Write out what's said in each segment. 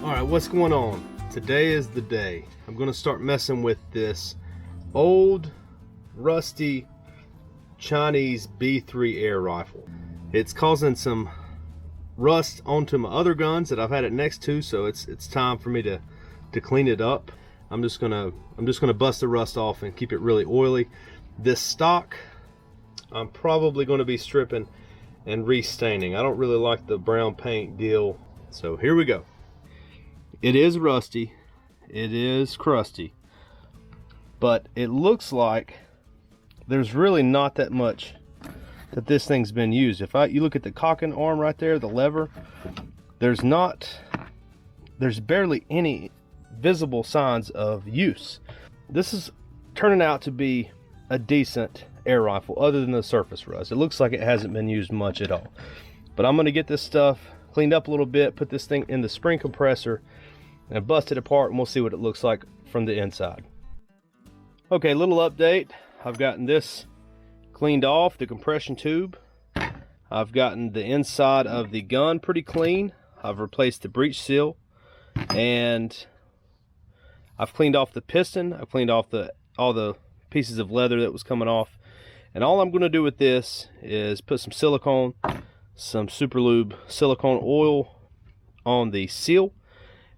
Alright, what's going on? Today is the day. I'm going to start messing with this old, rusty Chinese B3 air rifle. It's causing some rust onto my other guns that I've had it next to, so it's time for me to clean it up. I'm just gonna bust the rust off and keep it really oily. This stock, I'm probably going to be stripping and restaining. I don't really like the brown paint deal, so here we go. It is rusty, it is crusty, but it looks like there's really not that much that this thing's been used. If you look at the cocking arm right there, the lever, there's barely any visible signs of use. This is turning out to be a decent air rifle other than the surface rust. It looks like it hasn't been used much at all. But I'm going to get this stuff cleaned up a little bit, put this thing in the spring compressor and bust it apart, and we'll see what it looks like from the inside. Okay, little update. I've gotten this cleaned off, the compression tube. I've gotten the inside of the gun pretty clean. I've replaced the breech seal, and I've cleaned off the piston. I've cleaned off all the pieces of leather that was coming off. And all I'm going to do with this is put some silicone, some super lube silicone oil on the seal.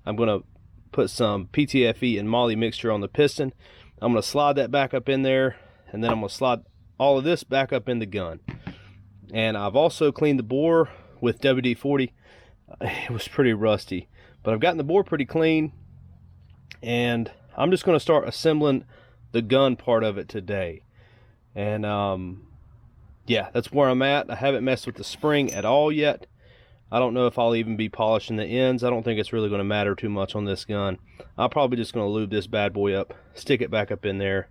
I'm going to put some PTFE and moly mixture on the piston. I'm going to slide that back up in there, and then I'm going to slide all of this back up in the gun. And I've also cleaned the bore with WD-40. It was pretty rusty, but I've gotten the bore pretty clean, and I'm just going to start assembling the gun part of it today. And yeah, that's where I'm at. I haven't messed with the spring at all yet. I don't know if I'll even be polishing the ends. I don't think it's really going to matter too much on this gun. I'm probably just going to lube this bad boy up, stick it back up in there,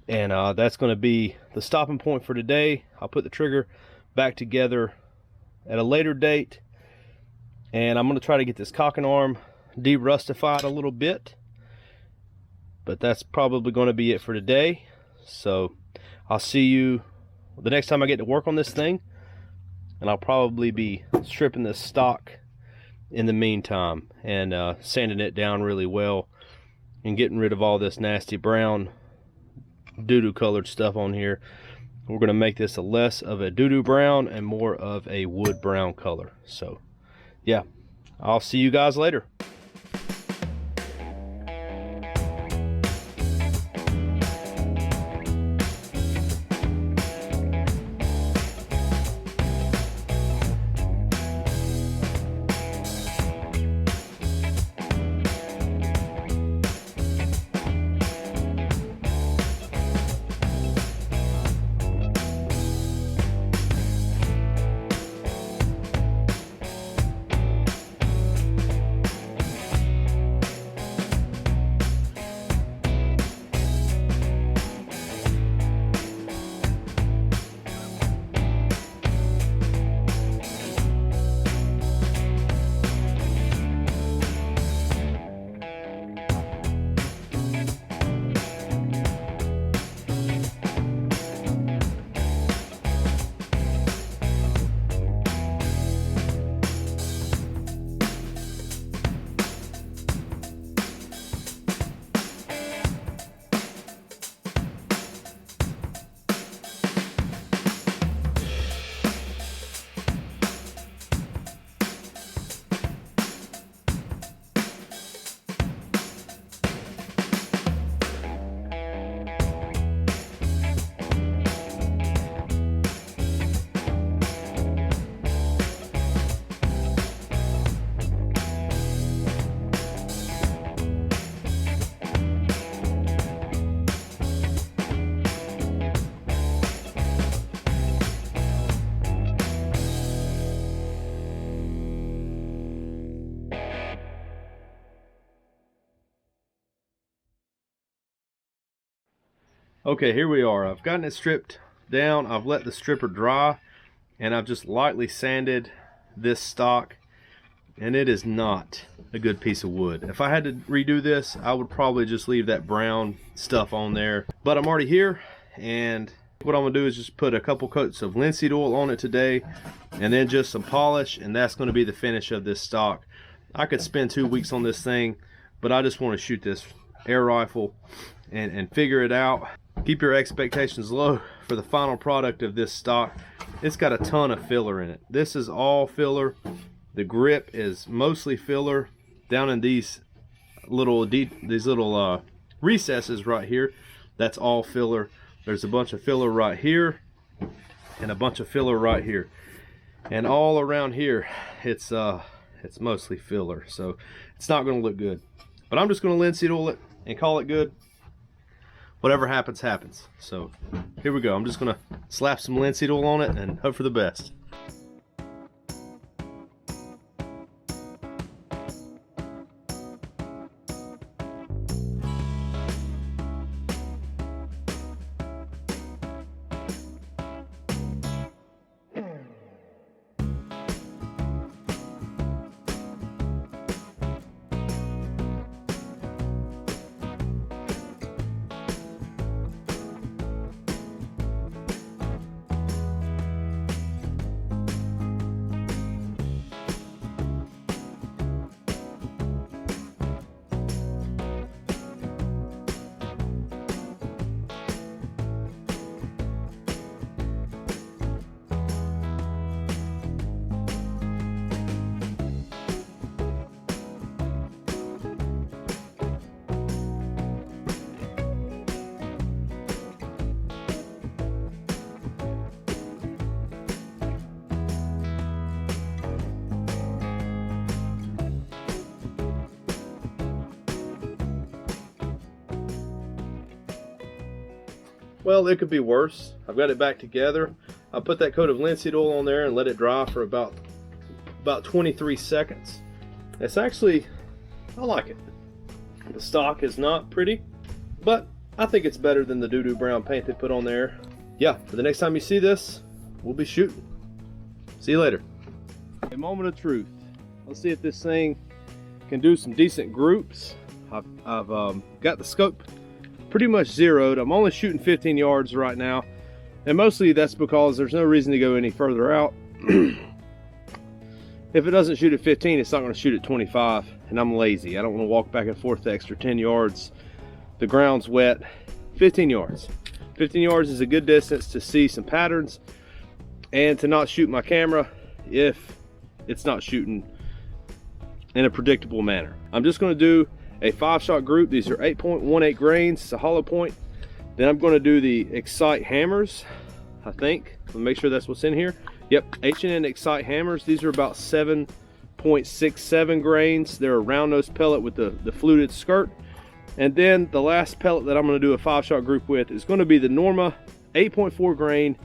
and that's going to be the stopping point for today. I'll put the trigger back together at a later date, and I'm going to try to get this cocking arm de-rustified a little bit, but that's probably going to be it for today. So I'll see you the next time I get to work on this thing, and I'll probably be stripping this stock in the meantime and sanding it down really well and getting rid of all this nasty brown doo-doo colored stuff on here. We're going to make this less of a doo-doo brown and more of a wood brown color. So yeah, I'll see you guys later. Okay, here we are. I've gotten it stripped down. I've let the stripper dry, and I've just lightly sanded this stock, and it is not a good piece of wood. If I had to redo this, I would probably just leave that brown stuff on there. But I'm already here, and what I'm gonna do is just put a couple coats of linseed oil on it today, and then just some polish, and that's gonna be the finish of this stock. I could spend 2 weeks on this thing, but I just want to shoot this air rifle and figure it out. Keep your expectations low for the final product of this stock. It's got a ton of filler in it. This is all filler. The grip is mostly filler down in these little recesses right here. That's all filler. There's a bunch of filler right here and a bunch of filler right here, and all around here it's mostly filler, so it's not going to look good. But I'm just going to linseed oil it and call it good. Whatever happens, happens. So here we go. I'm just going to slap some linseed oil on it and hope for the best. Well, it could be worse. I've got it back together. I put that coat of linseed oil on there and let it dry for about 23 seconds. It's actually, I like it. The stock is not pretty, but I think it's better than the doo-doo brown paint they put on there. Yeah, for the next time you see this, we'll be shooting. See you later. A moment of truth. Let's see if this thing can do some decent groups. I've got the scope pretty much zeroed. I'm only shooting 15 yards right now, and mostly that's because there's no reason to go any further out. If it doesn't shoot at 15, it's not going to shoot at 25, and I'm lazy. I don't want to walk back and forth the extra 10 yards. The ground's wet. 15 yards. 15 yards is a good distance to see some patterns and to not shoot my camera if it's not shooting in a predictable manner. I'm just going to do a 5-shot group. These are 8.18 grains. It's a hollow point. Then I'm going to do the Excite hammers, I think. Let me make sure that's what's in here. Yep, H&N Excite hammers. These are about 7.67 grains. They're a round nose pellet with the fluted skirt. And then the last pellet that I'm going to do a 5-shot group with is going to be the Norma 8.4 grain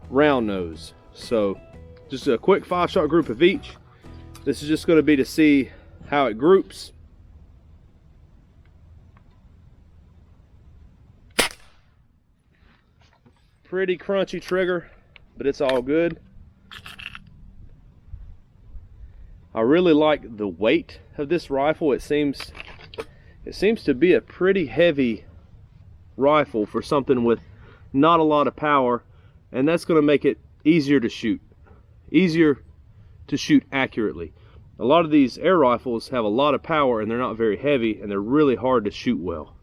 round nose. So just a quick 5-shot group of each. This is just going to be to see how it groups. Pretty crunchy trigger, but it's all good. I really like the weight of this rifle. It seems to be a pretty heavy rifle for something with not a lot of power, and that's going to make it easier to shoot accurately. A lot of these air rifles have a lot of power and they're not very heavy, and they're really hard to shoot well.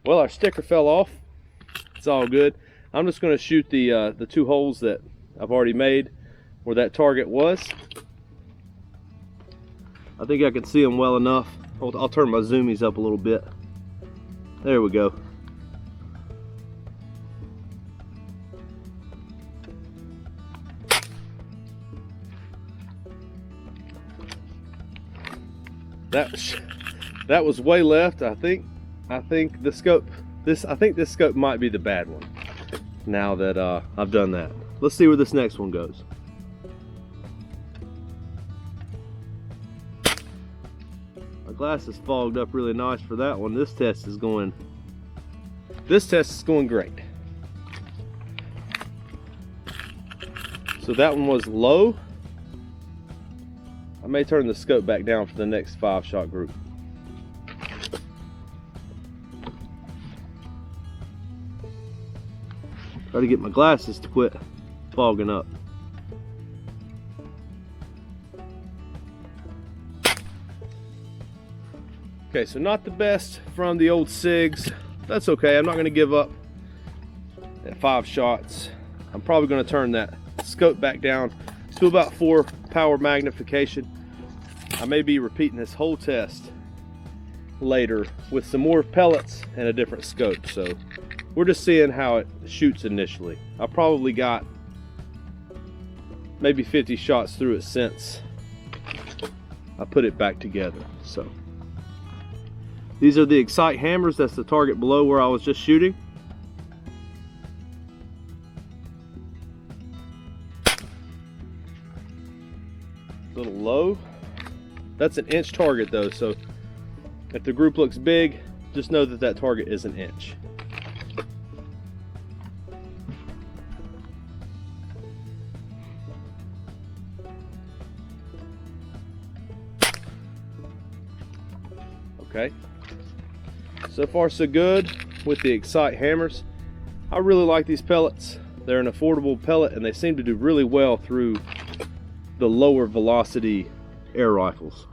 Well, our sticker fell off. It's all good. I'm just going to shoot the 2 holes that I've already made where that target was. I think I can see them well enough. I'll turn my zoomies up a little bit. There we go. That was way left. I think this scope might be the bad one now that I've done that. Let's see where this next one goes. My glasses fogged up really nice for that one. This test is going great. So that one was low. I may turn the scope back down for the next 5-shot group. Try to get my glasses to quit fogging up. Okay, so not the best from the old SIGs. That's okay, I'm not gonna give up at 5 shots. I'm probably gonna turn that scope back down to about 4 power magnification. I may be repeating this whole test later with some more pellets and a different scope. So we're just seeing how it shoots initially. I probably got maybe 50 shots through it since I put it back together. So these are the Excite hammers. That's the target below where I was just shooting. A little low. That's an inch target though, so if the group looks big, just know that that target is an inch. Okay, so far so good with the Excite hammers. I really like these pellets. They're an affordable pellet and they seem to do really well through the lower velocity air rifles.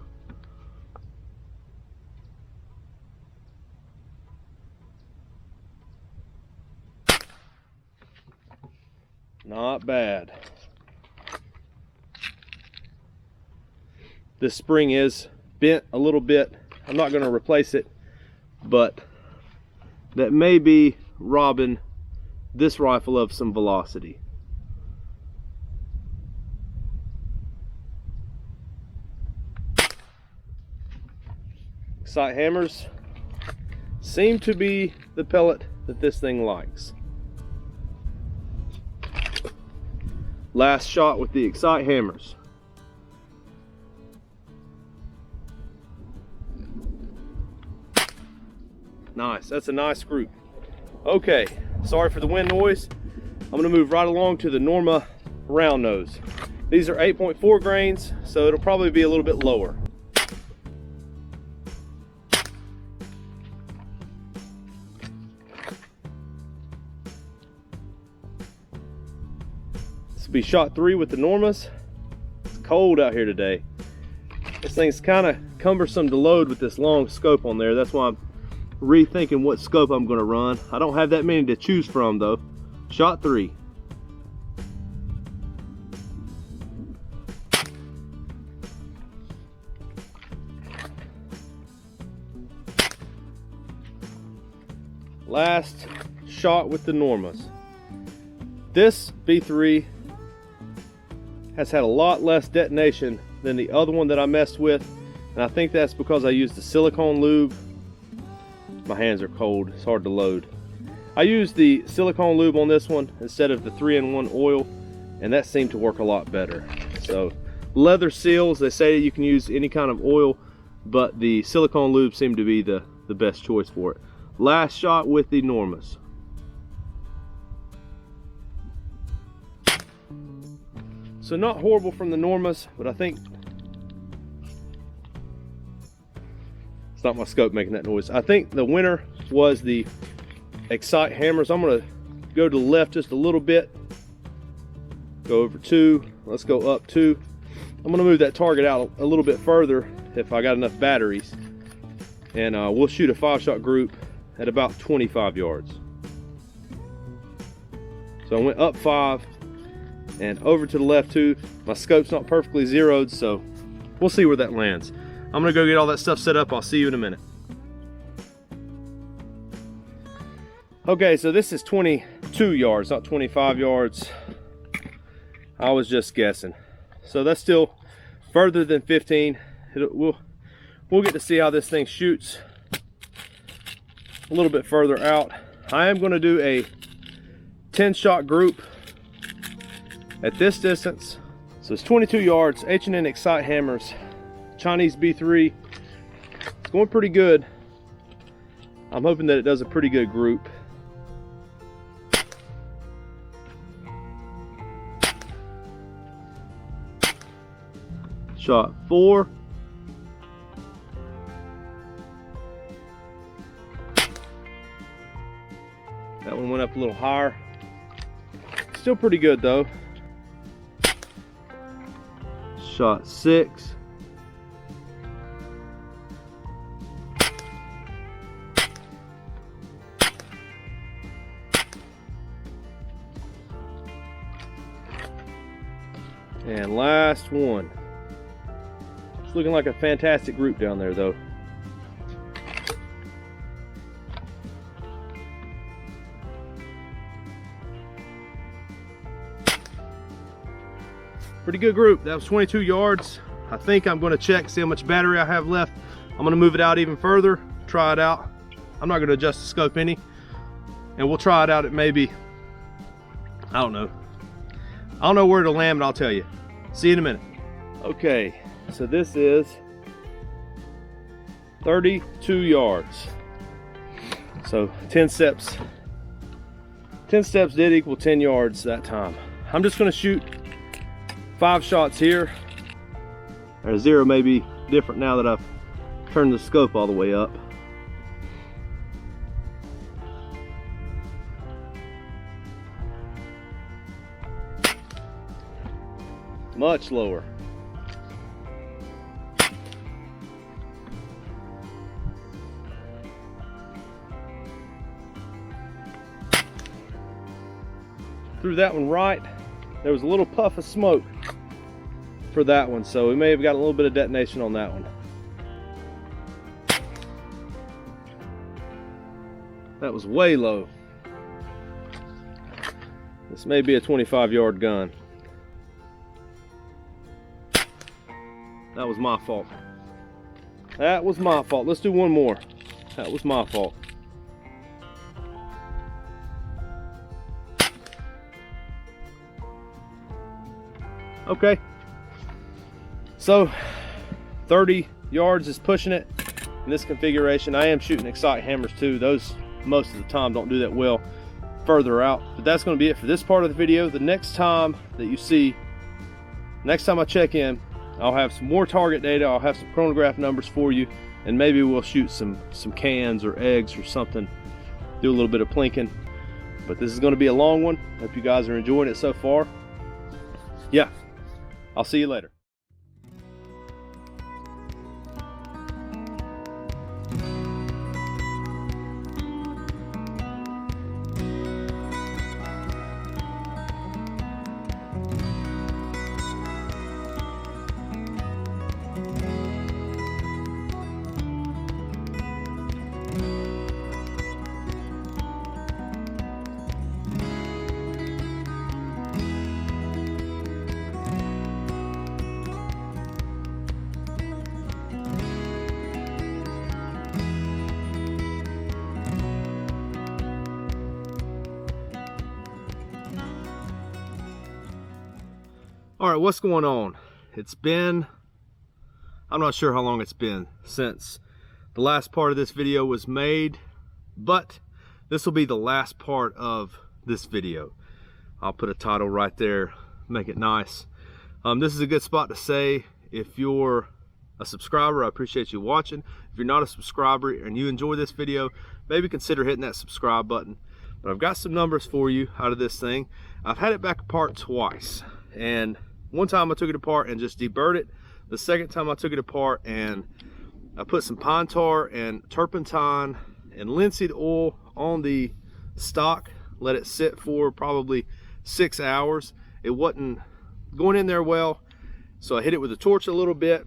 Not bad. This spring is bent a little bit. I'm not going to replace it, but that may be robbing this rifle of some velocity. Sight hammers seem to be the pellet that this thing likes. Last shot with the Excite hammers. Nice, that's a nice group. Okay, sorry for the wind noise. I'm gonna move right along to the Norma round nose. These are 8.4 grains, so it'll probably be a little bit lower. This will be shot 3 with the Normas. It's cold out here today. This thing's kind of cumbersome to load with this long scope on there. That's why I'm rethinking what scope I'm going to run. I don't have that many to choose from though. Shot 3. Last shot with the Normas. This B3 has had a lot less detonation than the other one that I messed with, and I think that's because I used the silicone lube. My hands are cold, it's hard to load. I used the silicone lube on this one instead of the 3-in-1 oil, and that seemed to work a lot better. So leather seals, they say you can use any kind of oil, but the silicone lube seemed to be the best choice for it. Last shot with the Normas. So not horrible from the Normas, but I think it's not my scope making that noise. I think the winner was the Excite hammers. I'm gonna go to the left just a little bit. Go over 2, let's go up 2. I'm gonna move that target out a little bit further if I got enough batteries. And we'll shoot a 5-shot group at about 25 yards. So I went up 5 and over to the left 2. My scope's not perfectly zeroed, so we'll see where that lands. I'm gonna go get all that stuff set up. I'll see you in a minute. Okay, so this is 22 yards, not 25 yards. I was just guessing. So that's still further than 15. We'll get to see how this thing shoots a little bit further out. I am gonna do a 10-shot group at this distance. So it's 22 yards, H&N Excite hammers, Chinese B3. It's going pretty good. I'm hoping that it does a pretty good group. Shot 4. That one went up a little higher. Still pretty good though. Shot 6. And last one. It's looking like a fantastic group down there though. Pretty good group. That was 22 yards. I think I'm going to check, see how much battery I have left. I'm going to move it out even further, try it out. I'm not going to adjust the scope any. And we'll try it out at maybe, I don't know where it'll land, but I'll tell you. See you in a minute. Okay, so this is 32 yards. So 10 steps. 10 steps did equal 10 yards that time. I'm just going to shoot 5 shots here. Our zero may be different now that I've turned the scope all the way up. Much lower. Threw that one right. There was a little puff of smoke for that one, so we may have got a little bit of detonation on that one. That was way low. This may be a 25-yard gun. That was my fault. That was my fault. Let's do one more. That was my fault. Okay. So 30 yards is pushing it in this configuration. I am shooting Excite hammers too. Those most of the time don't do that well further out. But that's going to be it for this part of the video. The next time that you see, next time I check in, I'll have some more target data. I'll have some chronograph numbers for you, and maybe we'll shoot some cans or eggs or something. Do a little bit of plinking. But this is going to be a long one. Hope you guys are enjoying it so far. Yeah, I'll see you later. All right, what's going on? It's been, I'm not sure how long it's been since the last part of this video was made, but this will be the last part of this video. I'll put a title right there, make it nice. This is a good spot to say, if you're a subscriber, I appreciate you watching. If you're not a subscriber and you enjoy this video, maybe consider hitting that subscribe button. But I've got some numbers for you out of this thing. I've had it back apart twice, and one time I took it apart and just deburred it. The second time I took it apart and I put some pine tar and turpentine and linseed oil on the stock, let it sit for probably 6 hours. It wasn't going in there well, so I hit it with a torch a little bit.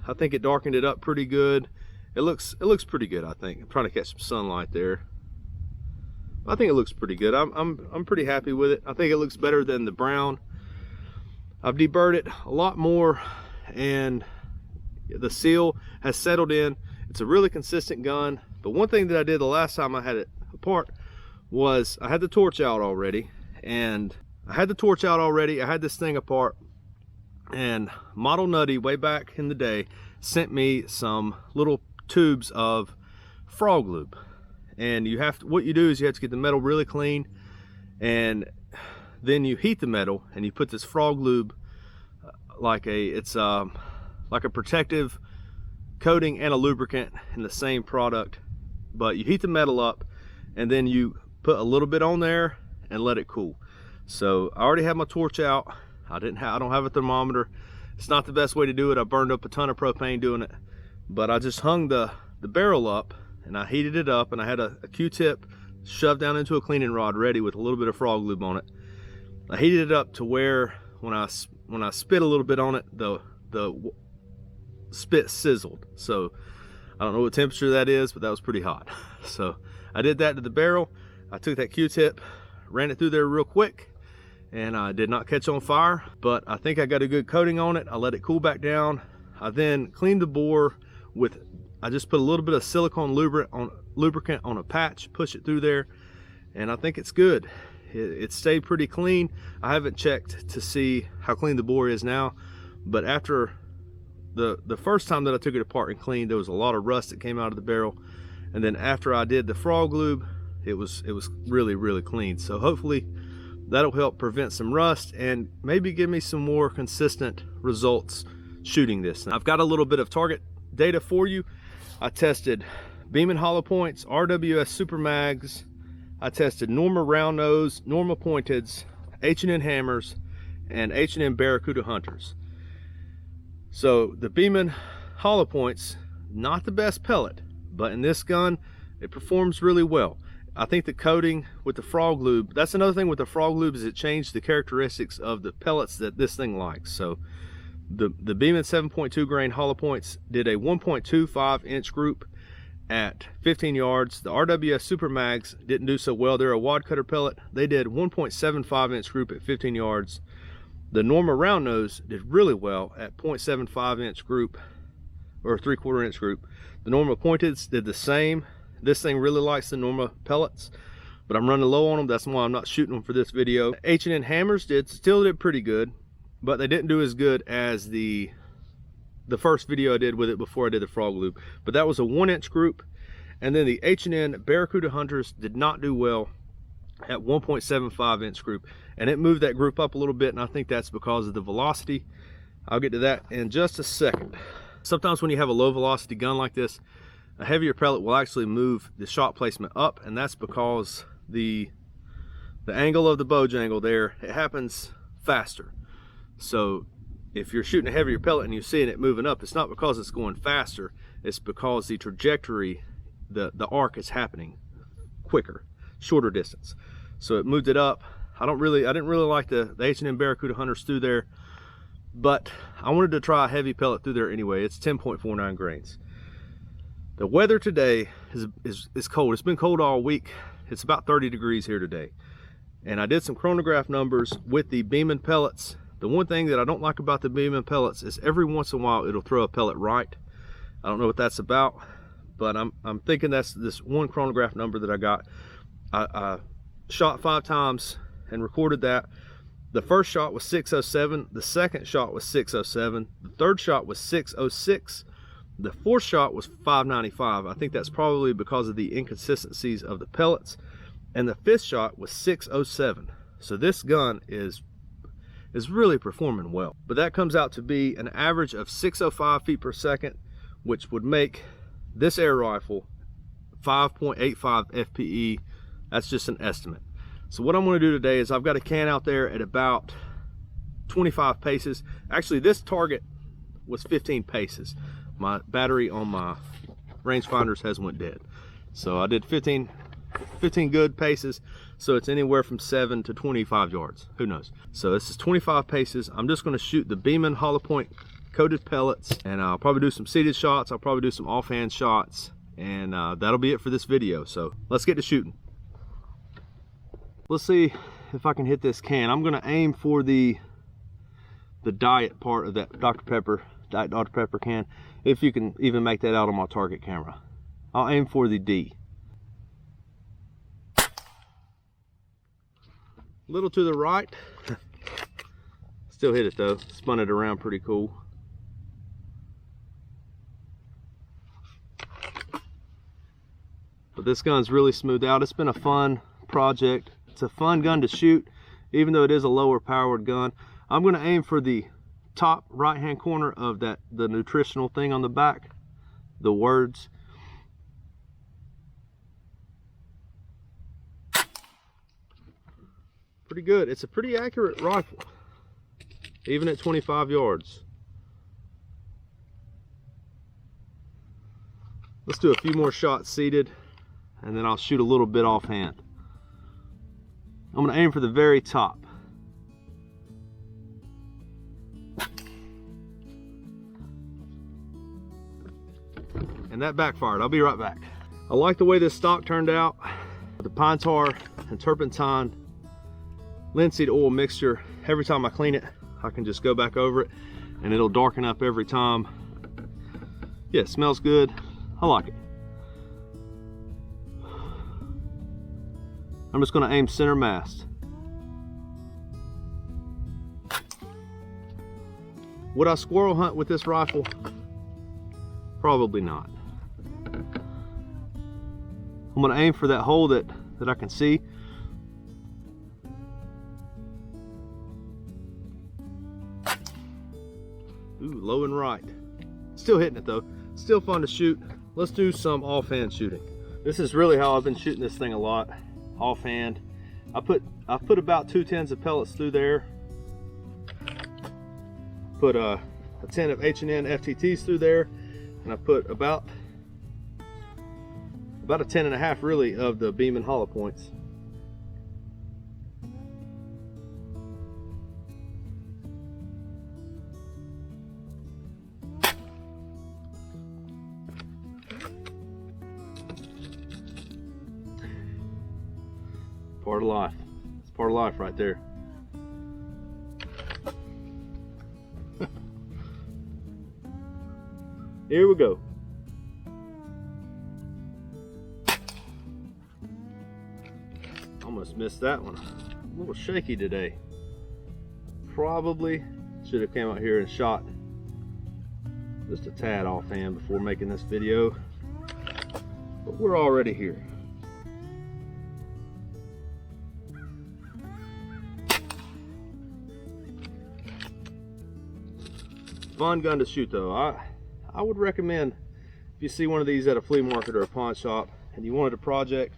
I think it darkened it up pretty good. It looks pretty good, I think. I'm trying to catch some sunlight there. I think it looks pretty good. I'm pretty happy with it. I think it looks better than the brown. I've deburred it a lot more, and the seal has settled in. It's a really consistent gun. But one thing that I did the last time I had it apart was I had the torch out already, and I had this thing apart, and Model Nutty way back in the day sent me some little tubes of frog lube. And you have to, what you do is you have to get the metal really clean, and then you heat the metal and you put this frog lube like a protective coating and a lubricant in the same product. But you heat the metal up and then you put a little bit on there and let it cool. So I already have my torch out. I don't have a thermometer. It's not the best way to do it. I burned up a ton of propane doing it, but I just hung the barrel up and I heated it up, and I had a Q-tip shoved down into a cleaning rod ready with a little bit of frog lube on it. I heated it up to where when I spit a little bit on it, the spit sizzled. So I don't know what temperature that is, but that was pretty hot. So I did that to the barrel. I took that Q-tip, ran it through there real quick, and I did not catch on fire, but I think I got a good coating on it. I let it cool back down. I then cleaned the bore with, I just put a little bit of silicone lubricant on a patch, push it through there, and I think it's good. It stayed pretty clean. I haven't checked to see how clean the bore is now, but after the first time that I took it apart and cleaned, there was a lot of rust that came out of the barrel, and then after I did the frog lube, it was really clean. So hopefully that'll help prevent some rust and maybe give me some more consistent results shooting this. Now, I've got a little bit of target data for you. I tested Beeman hollow points, RWS super mags. I tested Norma round nose, Norma pointeds, H&N hammers, and H&N Barracuda hunters. So the Beeman hollow points, not the best pellet, but in this gun, it performs really well. I think the coating with the frog lube, that's another thing with the frog lube, is it changed the characteristics of the pellets that this thing likes. So the Beeman 7.2 grain hollow points did a 1.25 inch group at 15 yards. The RWS Super Mags didn't do so well. They're a wad cutter pellet. They did 1.75 inch group at 15 yards. The Norma round nose did really well at 0.75 inch group, or 3/4 inch group. The Norma pointeds did the same. This thing really likes the Norma pellets, but I'm running low on them. That's why I'm not shooting them for this video. H&N hammers still did pretty good, but they didn't do as good as the first video I did with it before I did the frog lube. But that was a 1 inch group. And then the H&N Barracuda hunters did not do well at 1.75 inch group, and it moved that group up a little bit, and I think that's because of the velocity. I'll get to that in just a second. Sometimes when you have a low velocity gun like this, a heavier pellet will actually move the shot placement up, and that's because the angle of the bow jangle there, it happens faster. So if you're shooting a heavier pellet and you're seeing it moving up, it's not because it's going faster, it's because the trajectory, the arc is happening quicker, shorter distance. So it moved it up. I didn't really like the H&M Barracuda hunters through there, but I wanted to try a heavy pellet through there anyway. It's 10.49 grains. The weather today is cold. It's been cold all week. It's about 30 degrees here today. And I did some chronograph numbers with the Beeman pellets. The one thing that I don't like about the Beeman pellets is every once in a while it'll throw a pellet right. I don't know what that's about, but I'm thinking that's this one chronograph number that I got. I shot 5 times and recorded that. The first shot was 607, the second shot was 607, the third shot was 606, the fourth shot was 595. I think that's probably because of the inconsistencies of the pellets. And the fifth shot was 607. So this gun is really performing well. But that comes out to be an average of 605 feet per second, which would make this air rifle 5.85 FPE. That's just an estimate. So what I'm going to do today is I've got a can out there at about 25 paces. Actually, this target was 15 paces. My battery on my rangefinders has went dead. So I did 15 good paces. So it's anywhere from 7 to 25 yards. Who knows? So this is 25 paces. I'm just going to shoot the Beeman hollow point coated pellets, and I'll probably do some seated shots. I'll probably do some offhand shots, and that'll be it for this video. So let's get to shooting. Let's see if I can hit this can. I'm going to aim for the diet part of that Dr. Pepper, Diet Dr. Pepper can, if you can even make that out on my target camera. I'll aim for the D. Little to the right. Still hit it though. Spun it around pretty cool. But this gun's really smoothed out. It's been a fun project. It's a fun gun to shoot, even though it is a lower powered gun. I'm going to aim for the top right hand corner of the nutritional thing on the back, the words. Pretty pretty good. It's a pretty accurate rifle, even at 25 yards. Let's do a few more shots seated, and then I'll shoot a little bit offhand. I'm going to aim for the very top. And that backfired. I'll be right back. I like the way this stock turned out. The pine tar and turpentine linseed oil mixture. Every time I clean it, I can just go back over it and it'll darken up every time. Yeah, it smells good. I like it. I'm just going to aim center mast. Would I squirrel hunt with this rifle? Probably not. I'm going to aim for that hole that I can see. Ooh, low and right. Still hitting it though. Still fun to shoot. Let's do some offhand shooting. This is really how I've been shooting this thing a lot. Offhand. I put about 2 tins of pellets through there. Put a tin of H&N FTTs through there, and I put about a 10.5 really of the Beeman hollow points. Part of life. It's part of life right there. Here we go. Almost missed that one. A little shaky today. Probably should have came out here and shot just a tad offhand before making this video, but we're already here. Fun gun to shoot though. I would recommend, if you see one of these at a flea market or a pawn shop and you wanted a project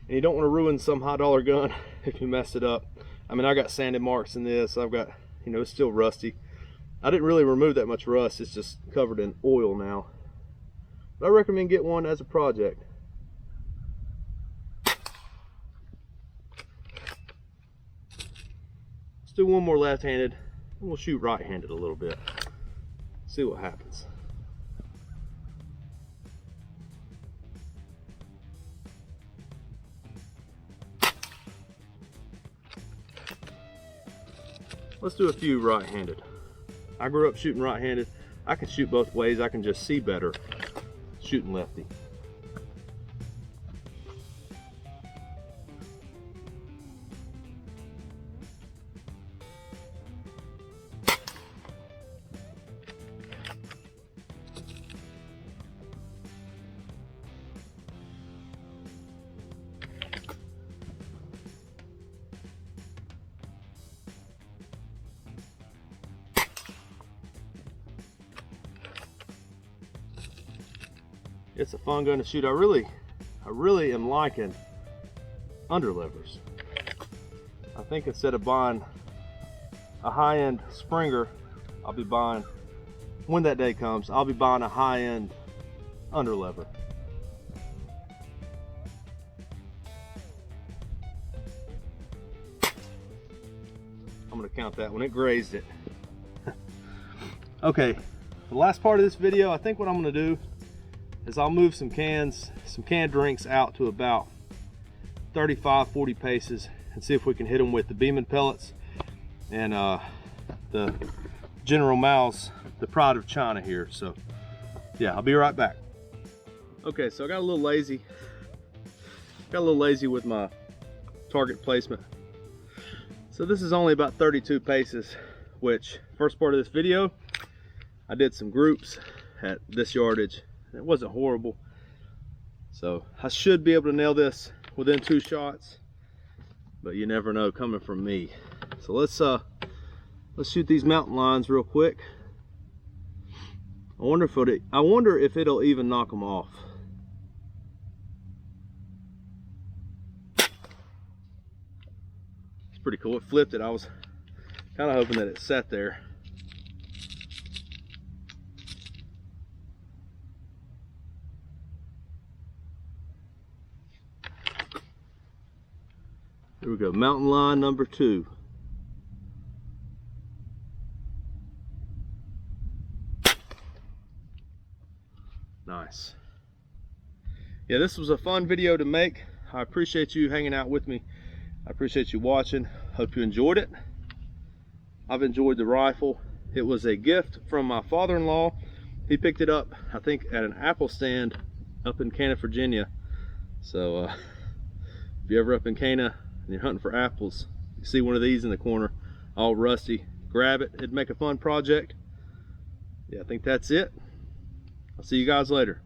and you don't want to ruin some high dollar gun if you messed it up. I mean, I got sanded marks in this. I've got, you know, it's still rusty. I didn't really remove that much rust. It's just covered in oil now. But I recommend get one as a project. Let's do one more left-handed and we'll shoot right-handed a little bit. See what happens. Let's do a few right-handed. I grew up shooting right-handed. I can shoot both ways. I can just see better shooting lefty. It's a fun gun to shoot. I really am liking underlevers. I think instead of buying a high-end Springer, I'll be buying, when that day comes, I'll be buying a high-end underlever. I'm gonna count that one. It grazed it. Okay, the last part of this video, I think what I'm gonna do is I'll move some canned drinks out to about 35-40 paces and see if we can hit them with the Beeman pellets and the General Miles, the Pride of China here. So yeah, I'll be right back. Okay, so I got a little lazy. With my target placement. So this is only about 32 paces, which first part of this video, I did some groups at this yardage. It wasn't horrible, so I should be able to nail this within 2 shots, but you never know coming from me. So let's shoot these mountain lions real quick. I wonder if it'll even knock them off. pretty cool. It flipped it. I was kind of hoping that it sat there. Here we go, mountain lion number 2. Nice. Yeah, this was a fun video to make. I appreciate you hanging out with me. I appreciate you watching. Hope you enjoyed it. I've enjoyed the rifle. It was a gift from my father-in-law. He picked it up, I think, at an apple stand up in Cana, Virginia. So if you're ever up in Cana and you're hunting for apples, you see one of these in the corner, all rusty, grab it. It'd make a fun project. Yeah, I think that's it. I'll see you guys later.